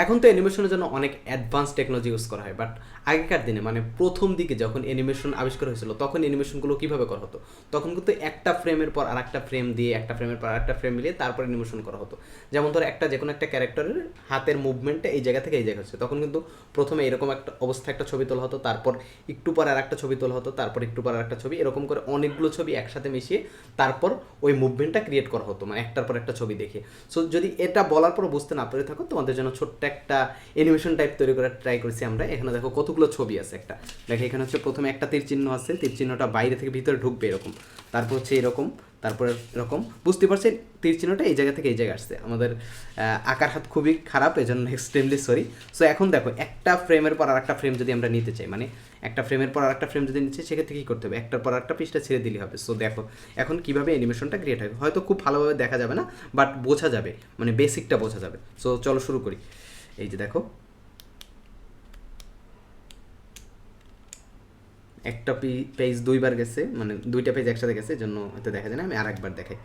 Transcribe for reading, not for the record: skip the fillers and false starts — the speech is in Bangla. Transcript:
এখন তো অ্যানিমেশনের জন্য অনেক অ্যাডভান্স টেকনোলজি ইউজ করা হয়, বাট আগেকার দিনে মানে প্রথম দিকে যখন অ্যানিমেশন আবিষ্কার হয়েছিল তখন অ্যানিমেশনগুলো কীভাবে করা হতো? তখন কিন্তু একটা ফ্রেমের পর আর একটা ফ্রেম দিয়ে, একটা ফ্রেমের পর আরেকটা ফ্রেম মিলিয়ে তারপর অ্যানিমেশন করা হতো। যেমন ধরো একটা যে কোনো একটা ক্যারেক্টারের হাতের মুভমেন্টটা এই জায়গা থেকে এই জায়গা হচ্ছে, তখন কিন্তু প্রথমে এরকম একটা অবস্থা একটা ছবি তোলা হতো, তারপর একটু পর আর একটা ছবি তোলা হতো, তারপর একটু পর আর একটা ছবি, এরকম করে অনেকগুলো ছবি একসাথে মিশিয়ে তারপর ওই মুভমেন্টটা ক্রিয়েট করা হতো, মানে একটার পর একটা ছবি দেখে। সো যদি এটা বলার পর বুঝতে না পেরে থাকো, তোমাদের জন্য ছোট্ট একটা অ্যানিমেশন টাইপ তৈরি করার ট্রাই করেছি আমরা। এখানে দেখো কতগুলো ছবি আছে। একটা দেখো এখানে হচ্ছে প্রথমে একটা তীর চিহ্ন আছে, তীর চিহ্নটা বাইরে থেকে ভিতরে ঢুকবে এরকম, তারপর হচ্ছে এরকম, তারপর এরকম। বুঝতে পারছি তীর চিহ্নটা এই জায়গা থেকে এই জায়গায় আসছে। আমাদের আঁকার হাত খুবই খারাপ, এজন্য এক্সট্রিমলি সরি। সো এখন দেখো একটা ফ্রেমের পর আর একটা ফ্রেম যদি আমরা নিতে চাই, মানে একটা ফ্রেমের পর আর একটা ফ্রেম যদি নিচ্ছে, সেক্ষেত্রে কী করতে হবে? একটার পর একটা পৃষ্ঠা ছেড়ে দিলে হবে। সো দেখো এখন কীভাবে অ্যানিমেশনটা ক্রিয়েট হবে, হয়তো খুব ভালোভাবে দেখা যাবে না, বাট বোঝা যাবে, মানে বেসিকটা বোঝা যাবে। সো চলো শুরু করি। এই যে দেখো একটা পেজ দুইবার গেছে, মানে দুইটা পেজ একসাথে গেছে, জন্য এতে দেখা যায় না। আমি আর একবার দেখাই।